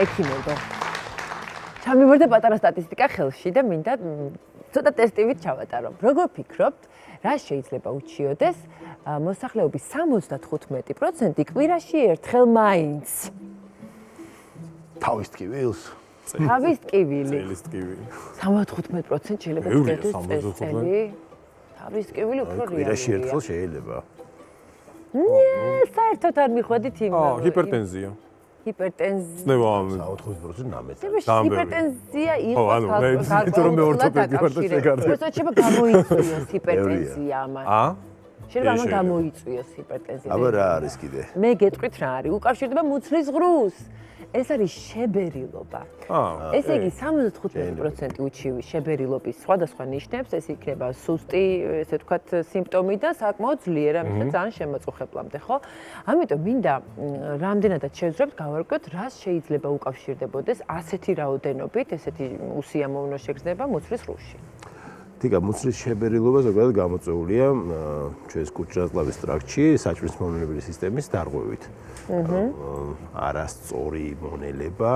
ექიმებო. ჩამივარდა პატარა სტატისტიკა ხელში და მინდა ცოტა ტესტივით ჩავატარო. როგორ ფიქრობთ, რა შეიძლება უჩიოდეს მოსახლეობის 75% კვირაში ერთხელ მაინც? თავის ტკივილს? თავის ტკივილი. წელის ტკივილი. 75% შეიძლება გქონდეს წელი. თავის ტკივილი უფრო რეალია. კვირაში ერთხელ შეიძლება. საერთოდ არ მიხვედით იმ ჰიპერტენზია. ჰიპერტენზია. ცნება 80% ნამეტად. ჰიპერტენზია იყო შეიძლება გამოიწვიოს ჰიპერტენზია ამას. შეიძლება ამან გამოიწვიოს ჰიპერტენზია. აბა რა არის კიდე? მე გეტყვით რა არის? უკავშირდება მუცლის ღრუს. ეს არის შებერილობა. ესე იგი 75% უჩივი შებერილობის სხვადასხვა ნიშნებს, ეს იქნება სუსტი, ესე ვთქვათ, სიმპტომი და საკმაოდ ძლიერ, ამიტომ ძალიან შემაწუხებლამდე, ხო? ამიტომ მინდა რამდენადაც შევძლებთ გავარკვიოთ, რას შეიძლება უკავშირდებოდეს ასეთი რაოდენობით, ესეთი უსიამოვნო შეგრძნება მუცლის ღრუში. თიკა მუცლის შებერილობა ზოგადად გამოწვეულია ჩვენს კუჭ-ნაწლავის ტრაქტში საჭმლის მონელებელი სისტემის დარღვევით. არასწორი მონელება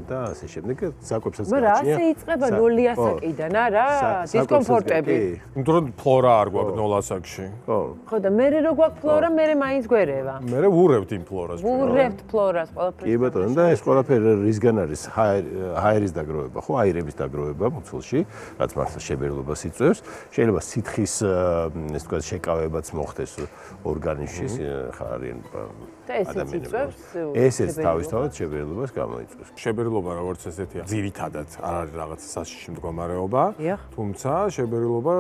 და ასე შემდეგ საკვებსაც გააჩნია. რა ასე იწყება 0 ასაკიდან, რა? დისკომფორტები. იმიტომ რომ ფლორა არ გვაქვს 0 ასაკში. ხო და მე რო გვაქვს ფლორა, მე მაინც გვერევა. მე ვურევთ იმ ფლორას. ვურევთ ფლორას ყველაფერს. კი ბატონო და ეს ყველაფერი რისგან არის? ჰაერის დაგროვება, ხო, აირების დაგროვება მუცელში, რაც მართლა შებერილობას იწვევს. შეიძლება სითხის ეს თქვა შეკავებაც მოხდეს ორგანიზმში, ხარიან ესეც თავისთავად შებერილობას გამოიწვევს. შებერილობა როგორც ესეთია, ძირითადად არ არის რაღაც საშიში მდგომარეობა, თუმცა შებერილობა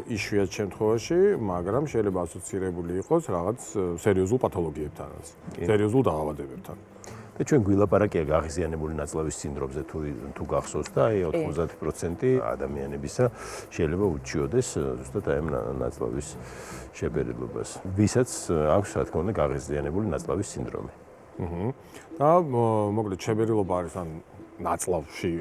იშვიათ შემთხვევაში, მაგრამ შეიძლება ასოცირებული იყოს რაღაც სერიოზულ პათოლოგიებთანაც, სერიოზულ დაავადებებთან. და ჩვენ გვილაპარაკია გაღიზიანებული ნაწლავის სინდრომზე თუ გახსოვს და აი 90% ადამიანებისა შეიძლება უჩიოდეს ზუსტად აი ამ ნაწლავის შებერილობას. ვისაც აქვს რა თქმა უნდა გაღიზიანებული ნაწლავის სინდრომი. და მოკლედ შებერილობა არის ან ნაწლავში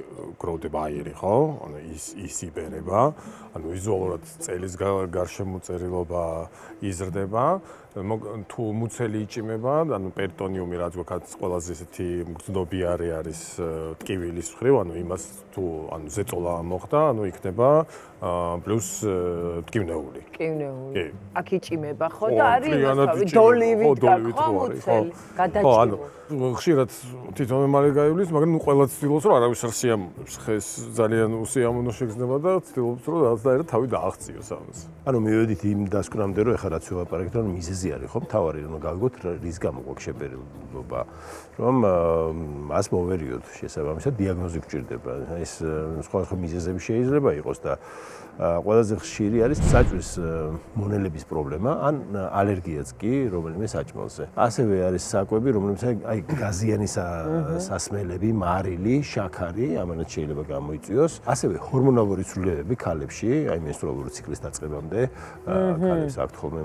გროვდება აირი, ხო? ანუ ის იბერება, ანუ ვიზუალურად წელის გარშემო წერილობა იზრდება. თუ მუცელი იჭიმება, ანუ პერიტონიუმი რაც გვაქვს ყველაზე ესეთი მგრძნობიარე არის ტკივილის მხრივ, ანუ იმას თუ ანუ ზეწოლა მოხდა, ანუ იქნება პლუს ტკივნეული. ტკივნეული. აქ იჭიმება, ხო და არის იმასავე დოლივით ხო მუცელი, გადაჭიმო. ხშირად თვითონ მალე გაივლის, მაგრამ ნუ ყველა ცდილობს რომ არავის არ სიამოვნებს. ხეს ძალიან უსიამოვნო შეგრძნება და ცდილობს რომ რაღაცნაირად თავი დააღწიოს ამას. ანუ მივედით იმ დასკვნამდე რომ ეხლა რაც ვაპარაკეთ რომ მიზეზი არის ხო მთავარი რომ გავიგოთ რის გამო გვაქვს შებერილობა რომ მას მოვერიოთ შესაბამისად დიაგნოზი გვჭირდება ეს სხვადასხვა მიზეზები შეიძლება იყოს და ყველაზე ხშირი არის საჭმლის მონელების პრობლემა ან ალერგიაც კი რომელიმე საჭმელზე. ასევე არის საკვები რომლებიც აი გაზიანი სასმელები, მარილი, შაქარი ამანაც შეიძლება გამოიწვიოს. ასევე ჰორმონალური ცვლილებები ქალებში, აი მენსტრუალური ციკლის დაწყებამდე ქალებს აქვთ ხოლმე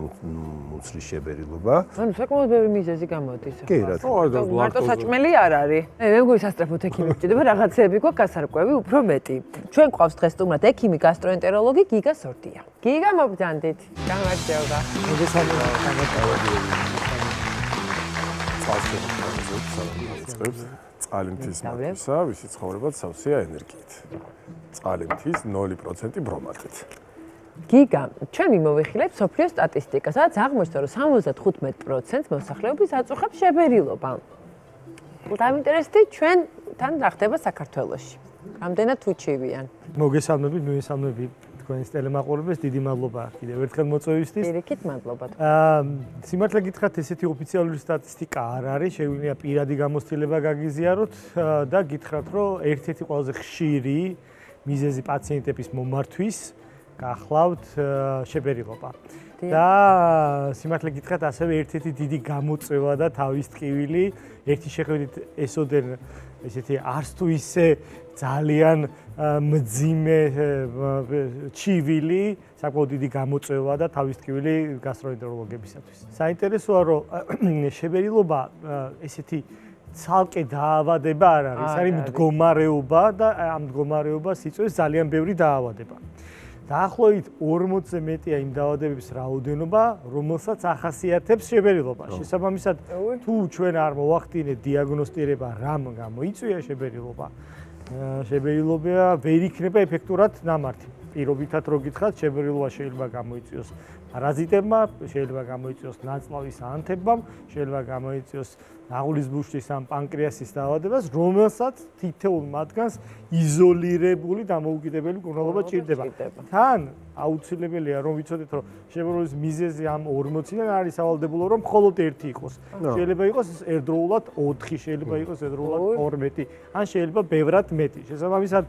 მუცლის შებერილობა. ანუ საკმაოდ ბევრი მიზეზი გამოდის. კი, რა თქმა უნდა. მარტო საჭმელი არ არის. მე მგონი სასწრაფოდ ექიმი გჭირდება, რაღაცეები გვაქვს გასარკვევი უფრო მეტი. ჩვენ გვყავს დღეს სტუმრად ექიმი გასტროენტეროლოგი გიგა სორდია. გიგა მოგბრძანდით. გამარჯობა. წყალი მთის მატვისა, ვისი ცხოვრება სავსეა ენერგიით. წყალი მთის 0% ბრომატით. გიგა, ჩვენ მიმოვიხილეთ სოფლიო სტატისტიკას, სადაც აღმოჩნდა, რომ 75% მოსახლეობის აწუხებს შებერილობა. დავინტერესდი ჩვენ თან რა ხდება საქართველოში. რამდენად უჩივიან? მოგესალმებით, მივესალმებით თქვენს ტელემაყურებელს, დიდი მადლობა კიდევ ერთხელ მოწვევისთვის. პირიქით მადლობა. სიმართლე გითხრათ, ესეთი ოფიციალური სტატისტიკა არ არის, შეგვიძლია პირადი გამოცდილება გაგიზიაროთ და გითხრათ, რომ ერთ-ერთი ყველაზე ხშირი მიზეზი პაციენტების მომართვის გახლავთ შებერილობა. და სიმართლე გითხრათ, ასევე ერთ-ერთი დიდი გამოწვევა და თავის ტკივილი, ერთი შეხედვით ესოდენ ესეთი არც თუ ისე ძალიან მძიმე ჩივილი, საკმაოდ დიდი გამოწვევა და თავის ტკივილი გასტროენტეროლოგებისათვის. საინტერესოა, რომ შებერილობა ესეთი ცალკე დაავადება არ არის, არის მდგომარეობა და ამ მდგომარეობას იწვევს ძალიან ბევრი დაავადება. დაახლოებით 40-ზე მეტია იმ დაავადებების რაოდენობა, რომელსაც ახასიათებს შებერილობა. შესაბამისად, თუ ჩვენ არ მოვახდინეთ დიაგნოსტირება, რამ გამოიწვია შებერილობა, შებერილობა ვერ იქნება ეფექტურად ნამართი. პირობითად რო გითხრათ, შებერილობა შეიძლება გამოიწვიოს პარაზიტებმა, შეიძლება გამოიწვიოს ნაწლავის ანთებამ, შეიძლება გამოიწვიოს ნაღულის ბუშტის ან პანკრეასის დაავადებას, რომელსაც თითოეულ მათგანს იზოლირებული დამოუკიდებელი მკურნალობა ჭირდება. თან აუცილებელია რომ ვიცოდეთ, რომ შებერილობის მიზეზი ამ 40-დან არის სავალდებულო, რომ მხოლოდ ერთი იყოს. შეიძლება იყოს ერთდროულად 4, შეიძლება იყოს ერთდროულად 12, ან შეიძლება ბევრად მეტი. შესაბამისად,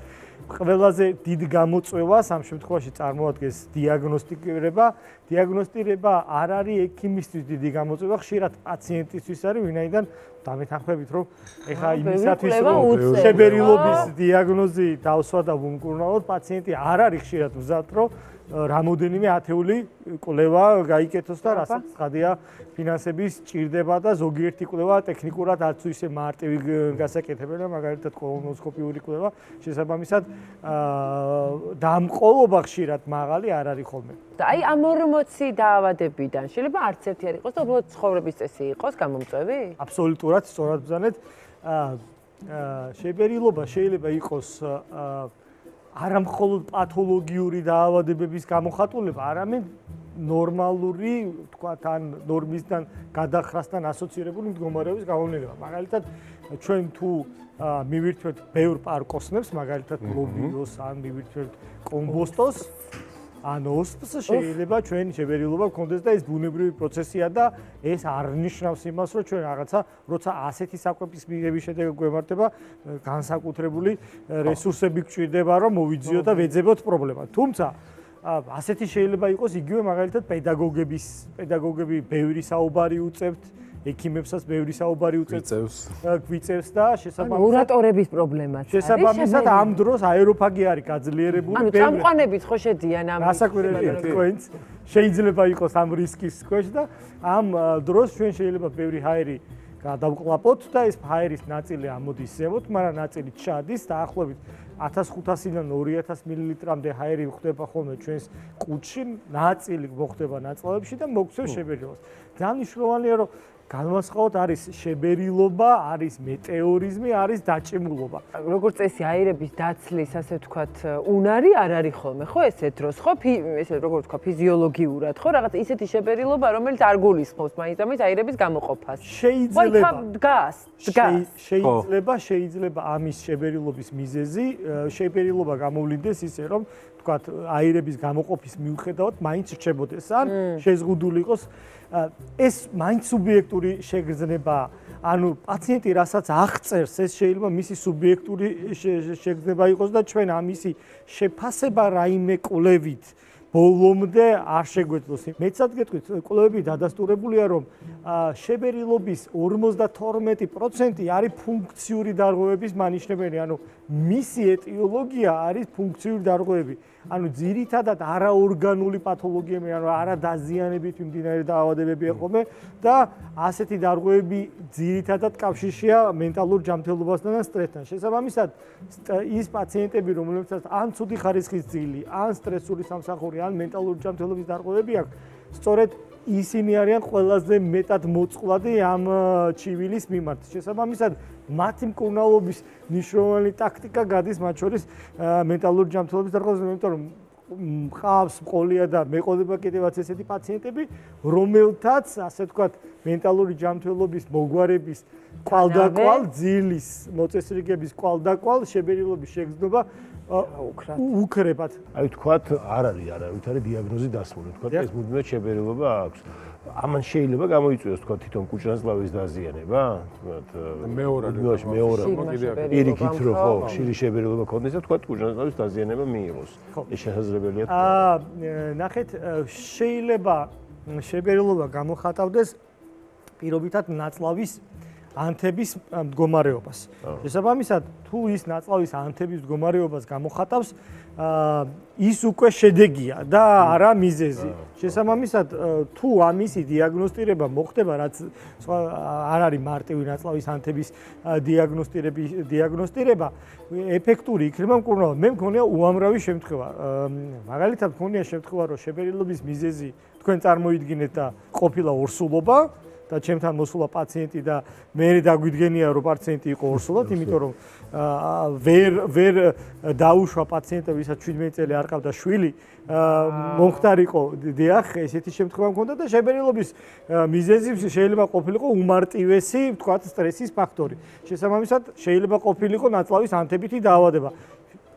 ყველაზე დიდ გამოწვევას ამ შემთხვევაში წარმოადგენს დიაგნოსტირება. დიაგნოსტირება არ არის ექიმისთვის დიდი გამოწვევა, ხშირად პაციენტისთვის არის, ვინაიდან დამეთანხმებით, რომ ეხა იმისათვის რომ შებერილობის დიაგნოზი დავსვა და ვუმკურნალოთ, პაციენტი არ არის ხშირად მზად, რომ რამოდენიმე ათეული კვლევა გაიკეთოს და რასაც ცხადია ფინანსების ჭირდება და ზოგიერთი კვლევა ტექნიკურად არც ისე მარტივი გასაკეთებელია, მაგალითად კოლონოსკოპიური კვლევა, შესაბამისად დამყოლობა ხშირად მაღალი არ არის ხოლმე. და აი ამ 40 დაავადებიდან შეიძლება არც ერთი არ იყოს და უბრალოდ ცხოვრების წესი იყოს გამომწვევი? აბსოლუტურად სწორად ბრძანეთ. შებერილობა შეიძლება იყოს არა მხოლოდ პათოლოგიური დაავადებების გამოხატულება, არამედ ნორმალური, თქვათ, ან ნორმისგან გადახრასთან ასოცირებული მდგომარეობის გამომდინარე. მაგალითად, ჩვენ თუ მივირთვეთ ბევრ პარკოსნებს, მაგალითად, ლობიოს ან მივირთვეთ კომბოსტოს, ან ოსპს შეიძლება ჩვენ შებერილობა გქონდეს და ეს ბუნებრივი პროცესია და ეს არ ნიშნავს იმას, რომ ჩვენ რაღაცა როცა ასეთი საკვების მიღების შედეგად გვემართება განსაკუთრებული რესურსები გვჭირდება, რომ მოვიძიოთ და ვეძებოთ პრობლემა. თუმცა ასეთი შეიძლება იყოს იგივე მაგალითად პედაგოგები ბევრი საუბარი უწევთ, ექიმებსაც ბევრი საუბარი გვიწევს და შესაბამისად ორატორების პრობლემაც არის. შესაბამისად ამ დროს აეროფაგი არის გაძლიერებული. ანუ წამყვანებიც ხო შედიან ამ გასაკვირველია თქვენც შეიძლება იყოს ამ რისკის ქვეშ და ამ დროს ჩვენ შეიძლება ბევრი ჰაერი გადავყლაპოთ და ეს ჰაერის ნაწილი ამოდის ზემოთ, მაგრამ ნაწილი ჩადის დაახლოებით 1500-დან 2000 მილilitrამდე ჰაერი ხდება ხოლმე ჩვენს კუჭში, ნაწილი მოხდება ნაწლავებში და მოგვცევს შებერილობას. დანიშნულოვანია რომ განვასხვაოთ არის შებერილობა, არის მეტეორიზმი, არის დაჭიმულობა. როგორც წესი აირების დაცლის, ასე ვთქვათ, უნარი არ არის ხოლმე, ხო ესეთ დროს, ხო? ესე როგორც ვთქვა, ფიზიოლოგიურად, ხო, რაღაც ისეთი შებერილობა, რომელიც არ გულისხმობს მაინც აირების გამოყოფას. შეიძლება ამის შებერილობის მიზეზი, შებერილობა გამოვლინდეს ისე, რომ ვთქვათ, აირების გამოყოფის მიუხედავად მაინც რჩებოდეს ან შეზღუდული იყოს ეს მაინც სუბიექტური შეგრძნებაა. ანუ პაციენტი რასაც აღწერს, ეს შეიძლება მისი სუბიექტური შეგრძნება იყოს და ჩვენ ამისი შეფასება რაიმე კვლევით ბოლომდე არ შეგვეძლოს. მეცად გეტყვით, კვლევები დადასტურებულია, რომ შებერილობის 52% არის ფუნქციური დარღვევების მანიშნებელი, ანუ მისი ეტიოლოგია არის ფუნქციური დარღვევები. ანუ ძირითადად არაორგანული პათოლოგიები, ანუ არადაზიანებით მიმდინარე დაავადებებია ხოლმე და ასეთი დარღვევები ძირითადად კავშირშია მენტალურ ჯანმრთელობასთან და სტრესთან. შესაბამისად, ის პაციენტები, რომლებსაც ან ცუდი ხარისხის ძილი, ან სტრესული სამსახური, ან მენტალური ჯანმრთელობის დარღვევები აქვს, სწორედ ისინი არიან ყველაზე მეტად მოწყვლადი ამ ჩივილის მიმართ. შესაბამისად, მათი მკურნალობის მნიშვნელოვანი ტაქტიკა გადის მათ შორის მენტალური ჯანმრთელობის დარღვევაზე, იმიტომ რომ მყავს ყოლია და მეყოდება კიდევაც ესეთი პაციენტები, რომელთაც, ასე ვთქვათ, მენტალური ჯანმრთელობის მოგვარების კვალდაკვალ, ძილის მოწესრიგების კვალდაკვალ, შებერილობის შეგრძნობა უკრებათ. აი ვთქვათ, არ არის დიაგნოზი დასმული, ვთქვათ, ეს მუდმივად შებერილობა აქვს. ამან შეიძლება გამოიწვიოს თქვა თვითონ კუჭნაზლავის დაზიანება, მეორე პირიქით რომ ხო, ხშირი შებერილობა ქონდეს და თქვა კუჭნაზლავის დაზიანება მიიღოს. ეს შესაძლებელია. ნახეთ, შეიძლება შებერილობა გამოხატავდეს პირობითად ნაწლავის ანთების მდგომარეობას. შესაბამისად, თუ ის ნაწლავის ანთების მდგომარეობას გამოხატავს, ის უკვე შედეგია და არა მიზეზი. შესაბამისად, თუ ამისი დიაგნოსტირება მოხდება, რაც არ არის მარტივი ნაწლავის ანთების დიაგნოსტირება, ეფექტური იქნება მკურნალობა. მე მქონია უამრავი შემთხვევა. მაგალითად, მქონია შემთხვევა, რომ შეფერილობის მიზეზი თქვენ წარმოიდგინეთ და ყოფილა ორსულობა და ჩემთან მოსულა პაციენტი და მე დაგვიდგენია რომ პაციენტი იყო ორსულად, იმიტომ რომ ვერ დაუშვა პაციენტը, ვისაც 17 წელი არ ყავდა შვილი, მომხდარიყო, დიახ, ესეთი შემთხვევა მქონდა და შეფერილობის მიზეზი შეიძლება ყოფილიყო უმარტივესი, ვთქვათ, სტრესის ფაქტორი. შესაბამისად, შეიძლება ყოფილიყო ნაწლავის ანთებითი დაავადება.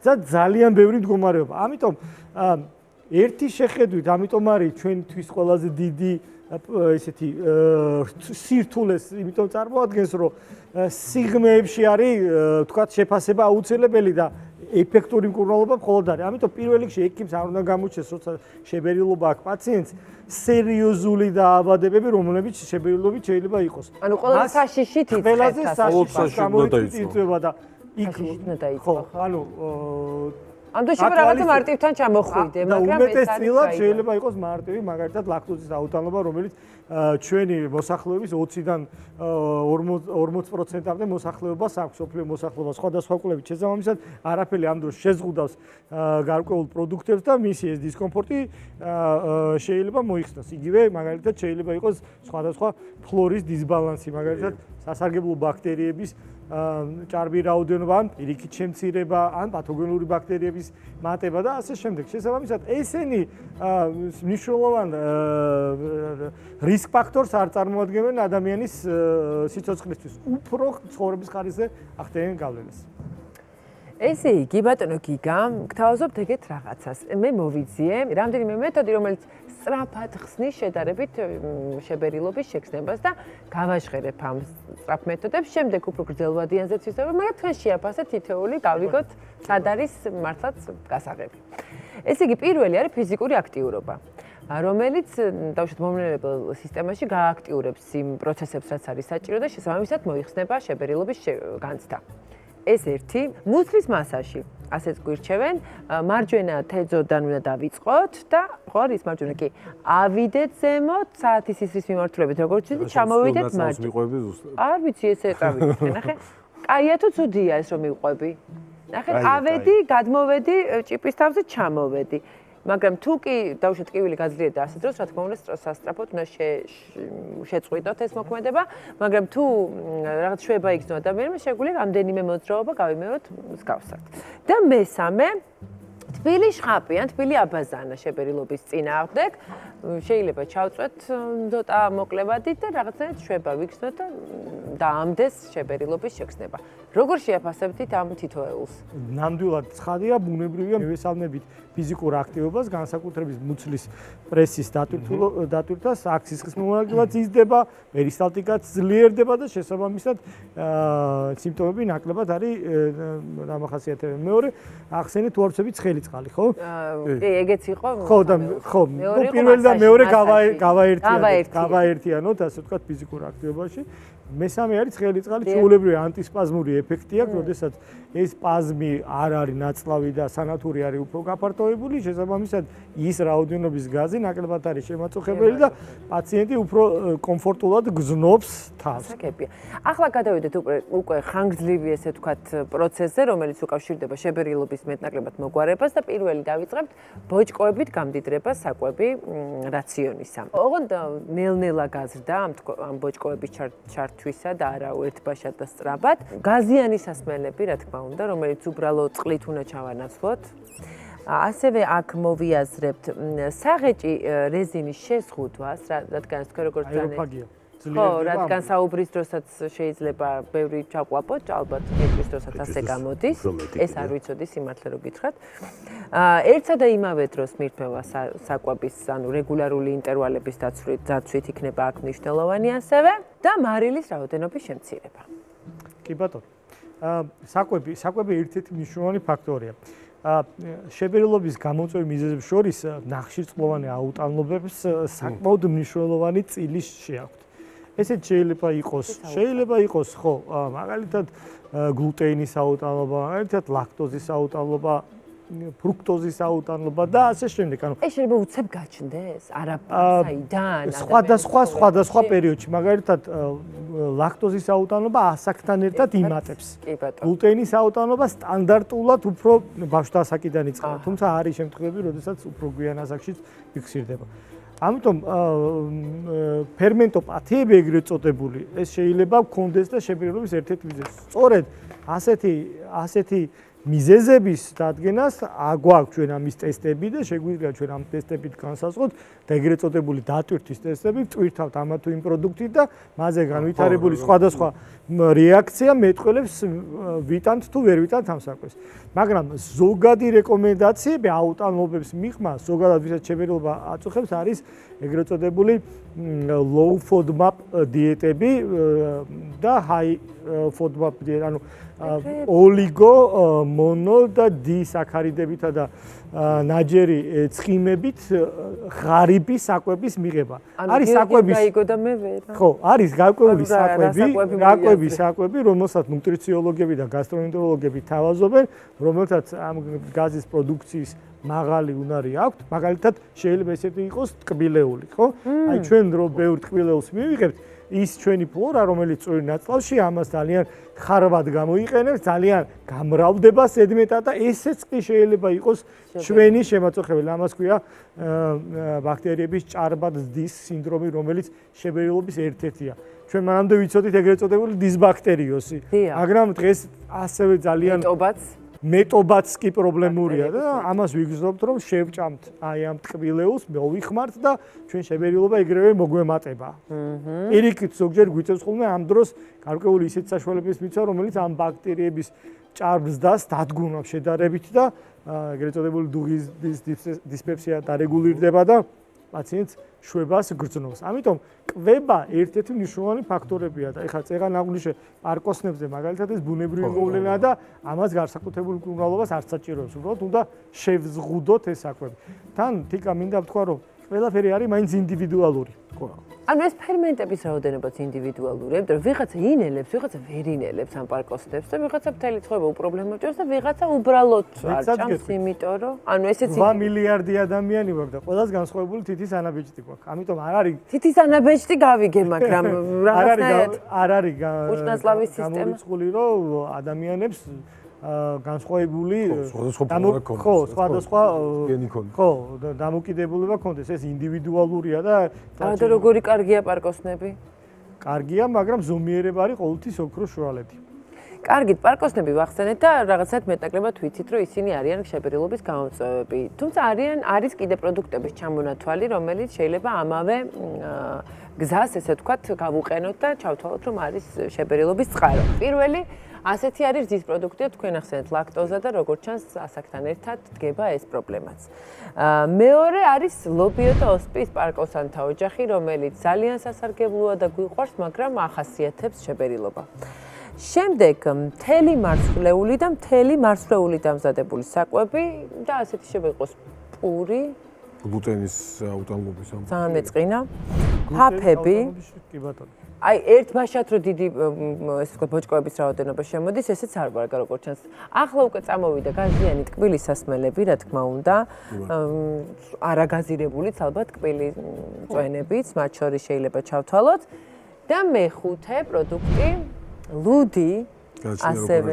ძალიან ბევრი მდგომარეობა. ამიტომ ერთი შეხედვით, ამიტომ არის ჩვენთვის ყველაზე დიდი ესეთი სირთულეს, იმიტომ წარმოადგენს, რომ სიღრმეებში არის, ვთქვათ, შეფასება აუცილებელი და ეფექტური მკურნალობა მხოლოდ არის. ამიტომ პირველ რიგში ექიმს არ უნდა გამოჩნდეს, როცა შეფერილობა აქვს პაციენტს, სერიოზული დაავადებები, რომლებიც შეფერილობით შეიძლება იყოს. ანუ ყველა საშიშით იწყება. ყველაზე საშიშით გამოიწვია და იქ უნდა დაიწყო. ანუ ამ დროში რაღაცა მარტივთან ჩამოხვიდე, მაგრამ ეს უმეტესწილად შეიძლება იყოს მარტივი, მაგალითად ლაქტოზის აუტანობა, რომელიც ჩვენი მოსახლეობის 20-დან 40%-მდე მოსახლეობას აქვს, სოფლიო მოსახლეობას სხვადასხვა კვლევით შესაბამისად, არაფერი ამ დროს შეზღუდავს გარკვეულ პროდუქტებს და მისი ეს დისკომფორტი შეიძლება მოიხსნას. იგივე მაგალითად შეიძლება იყოს სხვადასხვა ფლორის დისბალანსი, მაგალითად სასარგებლო ბაქტერიების ჭარბი რაოდენობა, ან პირიქით შემცირება, ან პათოგენური ბაქტერიების მატება და ასე შემდეგ. შესაბამისად, ესენი მნიშვნელოვან რისკ ფაქტორს არ წარმოადგენენ ადამიანის სიცოცხლისთვის. უფრო ცხოვრების ხარისხზე ახდენენ გავლენას. ესე იგი, ბატონო გიგა, გთავაზობთ ეგეთ რაღაცას. მე მოვიძიე რამდენიმე მეთოდი, რომელიც სწრაფად ხსნის შედარებით შეფერილობის შექმნებას და გავაჟღერებ ამ სწრაფ მეთოდებს. შემდეგ უფრო გრძელვადიანზეც ვისაუბრებ, მაგრამ თქვენ შეაფასეთ თითოეული, გავიგოთ, სად არის მართლაც გასაღები. ესე იგი, პირველი არის ფიზიკური აქტიურობა, რომელიც დავუშვათ მომნელებელ სისტემაში გააქტიურებს იმ პროცესებს, რაც არის საჭირო და შესაბამისად მოიხსნება შეფერილობის განცდა. ეს ერთი, მუცლის მასაჟი, ასეც გვირჩევენ, მარჯვენა თეძოდან უნდა დავიწყოთ და ხო არის მარჯვენა კი, ავიდეთ ზემოთ, საათის ისრის მიმართულებით, როგორც ვთქვი, ჩამოვიდეთ მარჯვენა. არ ვიცი ესე წავიდეთ, ნახე. კაია თუ ცუდია ეს რომ მივყვები. ნახე, ავედი, გადმოვედი, ჭიპის თავზე ჩამოვედი. მაგრამ თუ კი დავუშვათ ტკივილი გაძლიერდა ასეთ დროს, რა თქმა უნდა, სასწრაფოდ უნდა შეწყვიტოთ ეს მოქმედება, მაგრამ თუ რაღაც შვება იგრძნო ადამიანმა, შეგვიძლია რამდენიმე მოძრაობა გავიმეოროთ მსგავსად. და მესამე, თბილი შხაპი ან თბილი აბაზანა შეფერილობის წინააღმდეგ, შეიძლება ჩავწვეთ ცოტა მოკლებადით და რაღაცნაირად შვება ვიგრძნოთ და დაამდეს შეფერილობის შექმნება. როგორ შეაფასებთ ამ თითოეულს? ნამდვილად ცხადია, ბუნებრივია მივესალმებით ფიზიკურ აქტივობას, განსაკუთრებით მუცლის პრესის დატვირთვას, აქ სისხლის მომრაგებლად იზრდება, პერისტალტიკაც ძლიერდება და შესაბამისად სიმპტომები ნაკლებად არის დამახასიათებელი. მეორე, ახსენეთ უარსები ცხელი წყალი, ხო? კი, ეგეც იყო. ხო და ხო, პირველი და მეორე გავაერთიანოთ, ასე ვთქვათ, ფიზიკურ აქტივობაში. მესამე არის ცხელი წყალი, ჩვეულებრივი ანტისპაზმური ეფექტი აქვს, როდესაც ეს სპაზმი არ არის ნაწლავი და სანათური არის უფრო გაფართოებული, შესაბამისად ის რაოდენობის გაზი ნაკლებად არის შემაწუხებელი და პაციენტი უფრო კომფორტულად გზნობს თავს. საკებია. ახლა გადავიდეთ უკვე ხანგრძლივი ესე ვთქვათ პროცესზე, რომელიც უკავშირდება შეფერილობის მეტნაკლებად მოგვარებას და პირველი დავიწყებთ ბოჭკოებით გამდიდრებას საკვები რაციონისა. ოღონდ ნელ-ნელა გაზრდა ამ ბოჭკოების ჩართვისა და არა ერთბაშად და სწრაფად. გაზიანი სასმელები, რა თქმა უნდა, რომელიც უბრალოდ წყლით უნდა ჩავანაცვლოთ. ასევე აქ მოვიაზრებთ საღეჭი რეზინის შეზღუდვას, რადგან თქვენ როგორც აეროფაგია. ხო, რადგან საუბრის დროსაც შეიძლება ბევრი ჩაყვაპოთ, ალბათ ფიქრის დროსაც ასე გამოდის. ეს არ ვიცოდი სიმართლე რომ გითხრათ. ერთსა და იმავე დროს მირთმევა საკვების, ანუ რეგულარული ინტერვალების დაცვით იქნება აქ მნიშვნელოვანი ასევე და მარილის რაოდენობის შემცირება. კი ბატონო. საკვები ერთ-ერთი მნიშვნელოვანი ფაქტორია. შეფერილობის გამოწვევი მიზეზებს შორის ნახშირწყლოვანი აუტანლობებს საკმაოდ მნიშვნელოვანი წილი შეაქვთ. ესეც შეიძლება იყოს, ხო, მაგალითად გლუტეინის აუტანლობა, მაგალითად ლაქტოზის აუტანლობა, ფრუქტოზის აუტანლობა და ასე შემდეგ. ეს შეიძლება უცებ გაჩნდეს? არაფაიდან. სხვადასხვა პერიოდში, მაგალითად ლაქტოზის აუტანლობა ასაკთან ერთად იმატებს. გლუტეინის აუტანლობა სტანდარტულად უფრო ბავშვთა ასაკიდან იწყება, თუმცა არის შემთხვევები, როდესაც უფრო გვიან ასაკშიც ფიქსირდება. ამიტომ ფერმენტოპათიები ეგრეთ წოდებული, ეს შეიძლება გქონდეს და შეფერილობის ერთ-ერთი მიზეზი. სწორედ ასეთი მიზეზების დადგენას აგვაქვს ჩვენ ამის ტესტები და შეგვიძლია ჩვენ ამ ტესტებით განსაზღვროთ და ეგრეთ წოდებული დატვირთვის ტესტები ვტვირთავთ ამა თუ იმ პროდუქტით და მასზე განვითარებული სხვადასხვა რეაქცია მეტყველებს ვიტანთ თუ ვერ ვიტანთ ამ საკვებს. მაგრამ ზოგადი რეკომენდაციები აუტანლობებს მიღმა, ზოგადად ვისაც შეფერილობა აწუხებს არის ეგრეთ წოდებული low FODMAP დიეტები და high FODMAP დიეტა, ანუ ოლიგო, მონო და დისაქარიდებითა და ნაჯერი ცხიმებით ღარიბი საკვების მიღება. არის საკვების გაიგო და მე ვერ. ხო, არის გაკვები საკვები, რომელსაც ნუტრიციოლოგები და გასტროენტეროლოგები თავაზობენ, რომელთაც ამ გაზის პროდუქციის მაღალი უნარი აქვთ, მაგალითად შეიძლება ესეთი იყოს ტკბილეული, ხო? აი ჩვენ რო ბევრ ტკბილეულს მივიღებთ, ის ჩვენი ფლორა, რომელიც წვირი ნაწლავში ამას ძალიან ხარვად გამოიყენებს, ძალიან გამრავლდება სედიმენტად და ესეც კი შეიძლება იყოს ჩვენი შემაწუხებელი. ამას ქვია ბაქტერიების ჭარბად ზრდის სინდრომი, რომელიც შეფერილობის ერთ-ერთია. ჩვენ მანამდე ვიცოდით ეგრეთ წოდებული დისბაქტერიოზი, მაგრამ დღეს ასევე ძალიან მეტობაც კი პრობლემურია და ამას ვიგრძნობთ, რომ შევჭამთ აი ამ ტკბილეულს, მოვიხმართ და ჩვენ შეფერილობა ეგრევე მოგვემატება. პირიქით ზოგჯერ გვიწევს ხოლმე ამ დროს გარკვეული ისეთ საშუალებების მიცვა, რომელიც ამ ბაქტერიების ჭარბზდას დადგუნავს შედარებით და ეგრეთ წოდებული დუღის დისპეპსია დარეგულირდება და პაციენტს შვებას გრძნობს. ამიტომ კვება ერთ-ერთი მნიშვნელოვანი ფაქტორებია და ეხლა წეღან აღვნიშნე პარკოსნებზე მაგალითად ეს ბუნებრივი მოვლენაა და ამას განსაკუთრებულ მკურნალობას არ საჭიროებს. უბრალოდ უნდა შევზღუდოთ ეს საკვები. თან თიკა მინდა ვთქვა, რომ ყველაფერი არის მაინც ინდივიდუალური. ანუ ეს ფერმენტების რაოდენობაც ინდივიდუალურია, იმიტომ რომ ვიღაცა ინელებს, ვიღაცა ვერ ინელებს ამ პარკოსნებს და ვიღაცა მთელი ცხოვრება უპრობლემო ჭირს და ვიღაცა უბრალოდ არ ჭამს, იმიტომ რომ ანუ ესეც 8 მილიარდი ადამიანი ვართ და ყველას განსხვავებული თითის ანაბეჭდი გვაქვს. ამიტომ არ არის თითის ანაბეჭდი გავიგე, მაგრამ რაღაცნაირად არ არის უჩნაწლავის სისტემა. გამორიცხული, რომ ადამიანებს განსხვავებული სხვადასხვა დამოკიდებულება ქონდეს. ეს ინდივიდუალურია და როგორი კარგია პარკოსნები? კარგია, მაგრამ ზომიერება არის ყოველთვის ოქროს შუალედი. კარგით, პარკოსნები ვახსენეთ და რაღაცად მეტნაკლებად ვიცით, რომ ისინი არიან შეფერილობის გამომწვევები. თუმცა არის კიდე პროდუქტების ჩამონათვალი, რომელიც შეიძლება ამავე გზას, ესე ვთქვათ, გავუყენოთ და ჩავთვალოთ, რომ არის შეფერილობის წყარო. პირველი ასეთი არის რძის პროდუქტია, თქვენ ახსენეთ ლაქტოზა და როგორც ჩანს, ასაკთან ერთად დგება ეს პრობლემაც. მეორე არის ლობიო და ოსპის პარკოსანთა ოჯახი, რომელიც ძალიან სასარგებლოა და გვიყვარს, მაგრამ ახასიათებს შეფერილობა. შემდეგ მთელი მარცვლეული და მთელი მარცვლეული დამზადებული საკვები და ასეთი შეიძლება იყოს პური, გლუტენის აუტანლობის ამ. ძალიან მეწყინა. ფაფები. კი ბატონო. აი ერთ ბაშად რო დიდი ესე ვთქვათ ბოჭკოების რაოდენობა შემოდის, ესეც არ ვარ როგორც ჩანს. ახლა უკვე წამოვიდა გაზიანი ტკბილის სასმელები, რა თქმა უნდა. არაგაზირებულიც ალბათ ტკბილი წვენებიც, მათ შორის შეიძლება ჩავთვალოთ. და მეხუთე პროდუქტი ლუდი ასევე.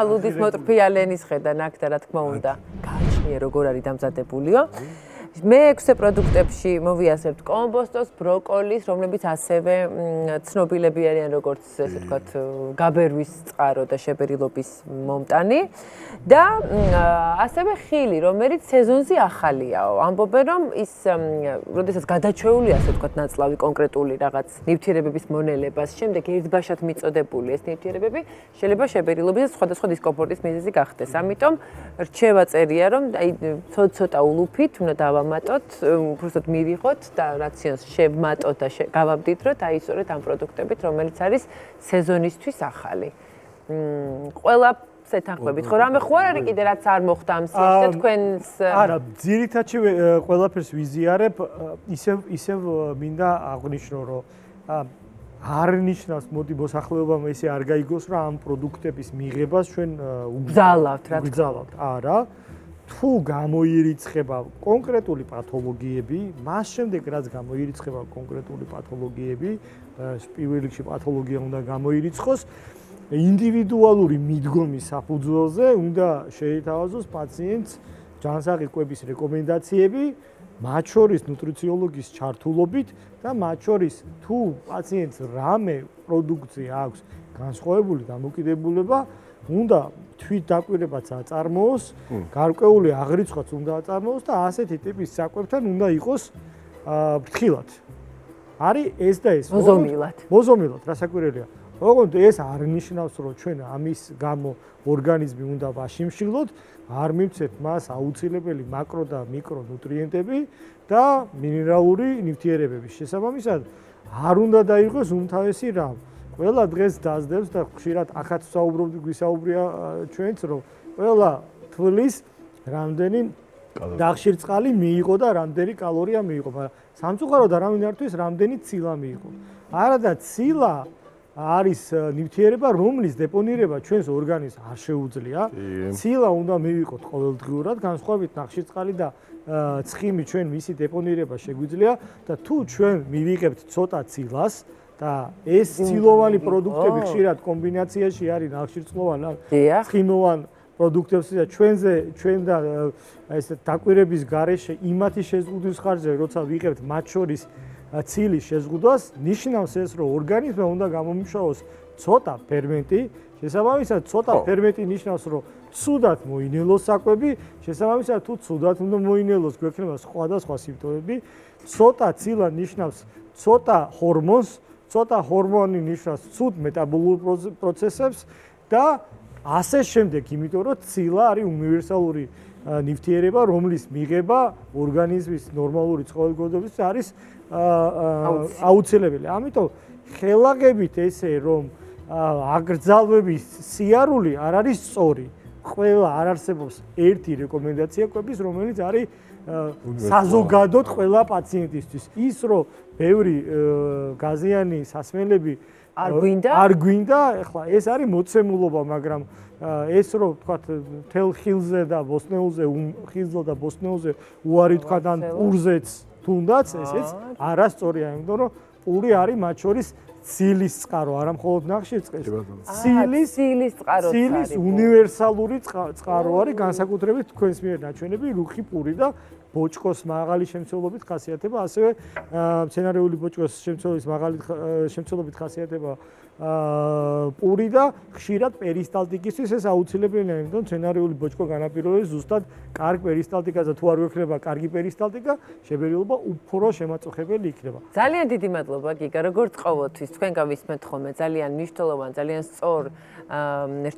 ლუდის მოტრფიალენის ხედა ნაკდა რა თქმა უნდა. გააჩნია როგორ არის დამზადებულიო. მე-6 პროდუქტებში მოვიაზრებთ კომბოსტოს, ბროკოლის, რომლებიც ასევე ცნობილები არიან როგორც ესე ვთქვათ, გაბერვის წყარო და შეფერილობის მომტანი და ასევე ხილი, რომელიც სეზონზე ახალიაო. ამბობენ, რომ ის როდესაც გადაჩვეულია, ასე ვთქვათ, ნაწლავი კონკრეტული რაღაც ნივთიერებების მონელებას, შემდეგ ერთბაშად მიწოდებული ეს ნივთიერებები შეიძლება შეფერილობის და სხვადასხვა დისკომფორტის მიზეზი გახდეს. ამიტომ რჩევა წერია, რომ აი ცოტა ულუფით უნდა დავამატოთ, უბრალოდ მივიღოთ და რაციონს შევმატოთ და გავაბდიდროთ აი სწორედ ამ პროდუქტებით, რომელიც არის სეზონისთვის ახალი. ყველა ეთანხმებით ხო? რამე ხო არ არის კიდე რაც არ მოხდა ამ სიაშე და თქვენს არა, ძირითადში ყველაფერს ვიზიარებ, ისევ მინდა აღვნიშნო, რომ არ ნიშნავს მოდი მოსახლეობამ ესე არ გაიგოს, რომ ამ პროდუქტების მიღებას ჩვენ უგზავნავთ რა. ვგზავნავთ. არა. თუ გამოირიცხება კონკრეტული პათოლოგიები, მას შემდეგ რაც გამოირიცხება კონკრეტული პათოლოგიები, პირველ რიგში პათოლოგია უნდა გამოირიცხოს, ინდივიდუალური მიდგომის საფუძველზე უნდა შეითავაზოს პაციენტს ჯანსაღი კვების რეკომენდაციები, მათ შორის ნუტრიციოლოგის ჩართულობით და მათ შორის თუ პაციენტს რამე პროდუქცია აქვს განსხვავებული დამოკიდებულება, უნდა თვითდაკვირვებაც აწარმოოს, გარკვეული აღრიცხვაც უნდა აწარმოოს და ასეთი ტიპის საკვებთან უნდა იყოს ფრთხილად. არის ეს და ეს. მოზომილად, რასაკვირველია. ოღონდ ეს არ ნიშნავს, რომ ჩვენ ამის გამო ორგანიზმი უნდა ვაშიმშილოთ, არ მივცეთ მას აუცილებელი მაკრო და მიკრო ნუტრიენტები და მინერალური ნივთიერებების. შესაბამისად, არ უნდა დაიღოს უმთავრესი რამ. ყველა დღეს დაძდებს და ხშირად ახაც გვისაუბრია ჩვენც, რომ ყველა თვლის რამდენი დახშირ წყალი მიიღო და რამდენი კალორია მიიღო, მაგრამ სამწუხაროდ არავინ არ თვის რამდენი ცილა მიიღო. არადა ცილა არის ნივთიერება, რომლის დეპონირება ჩვენს ორგანიზმს არ შეუძლია. ცილა უნდა მივიღოთ ყოველდღიურად, განსხვავებით ნახშირწყალი და ცხიმი ჩვენ მისი დეპონირება შეგვიძლია და თუ ჩვენ მივიღებთ ცოტა ცილას და ეს ცილოვანი პროდუქტები ხშირად კომბინაციაში არის ნახშირწყლოვან ან ცხიმოვან პროდუქტებში და ჩვენ და ეს დაკვირვების გარეშე იმათი შეზღუდვის ხარჯზე, როცა ვიღებთ მათ შორის ცილის შეზღუდვას, ნიშნავს ეს, რომ ორგანიზმმა უნდა გამომიმუშავოს ცოტა ფერმენტი, შესაბამისად ცოტა ფერმენტი ნიშნავს, რომ ცუდად მოინელოს საკვები, შესაბამისად თუ ცუდად უნდა მოინელოს, გვექნება სხვადასხვა სიმპტომები, ცოტა ცილა ნიშნავს ცოტა ჰორმონს, ცოტა ჰორმონი ნიშნავს ცუდ მეტაბოლურ პროცესებს და ასე შემდეგ, იმიტომ რომ ცილა არის უნივერსალური ნივთიერება, რომლის მიღება ორგანიზმის ნორმალური ცხოველგործობის არის აუცილებელი. ამიტომ ხელაგებით ესე რომ აგრძალვების სიარული არ არის სწორი. ყველა არ არსებობს ერთი რეკომენდაცია კვების, რომელიც არის საზოგადოდ ყველა პაციენტისთვის. ის რომ ბევრი გაზიანი სასმელები არ გვინდა, ეხლა ეს არის მოცემულობა, მაგრამ ეს რომ თქვათ თელ ხილზე და ბოსნეულზე უარი თქვათ ან პურზეც თუნდაც ესეც არასწორია, იმიტომ რომ პური არის მათ შორის ცილის წყარო, არა მხოლოდ ნახშირწყლის. ცილის უნივერსალური წყარო არის, განსაკუთრებით თქვენს მიერ ნაჩვენები რუხი პური და ბოჭკოს მაღალი შემცველობით ხასიათება, ასევე მცენარეული ბოჭკოს შემცველობით ხასიათება პური და ხშირად პერისტალტიკისთვის ეს აუცილებელია, იმიტომ მცენარეული ბოჭკო განაპირობებს ზუსტად კარგ პერისტალტიკას და თუ არ გვექნება კარგი პერისტალტიკა, შეფერილობა უფრო შემაწუხებელი იქნება. ძალიან დიდი მადლობა გიგა, როგორც ყოველთვის თქვენ გავისმენთ ხოლმე ძალიან მნიშვნელოვან, ძალიან სწორ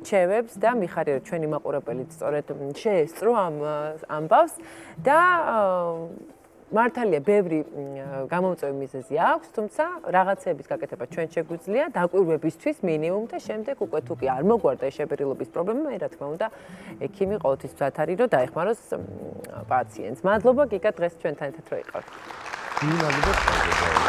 რჩევებს და მიხარია რომ ჩვენი მაყურებელი სწორედ შეესწრო ამ ამბავს და მართალია ბევრი გამომწვევი მიზეზი აქვს, თუმცა რაღაცების გაკეთება ჩვენ შეგვიძლია დაკვირვებისთვის მინიმუმ და შემდეგ უკვე თუ კი არ მოგვარდა შეფერილობის პრობლემა, რა თქმა უნდა, ექიმი ყოველთვის ვთქვათ არის რომ დაეხმაროს პაციენტს. მადლობა გიგა დღეს ჩვენთან ერთად რომ იყავით. მადლობა.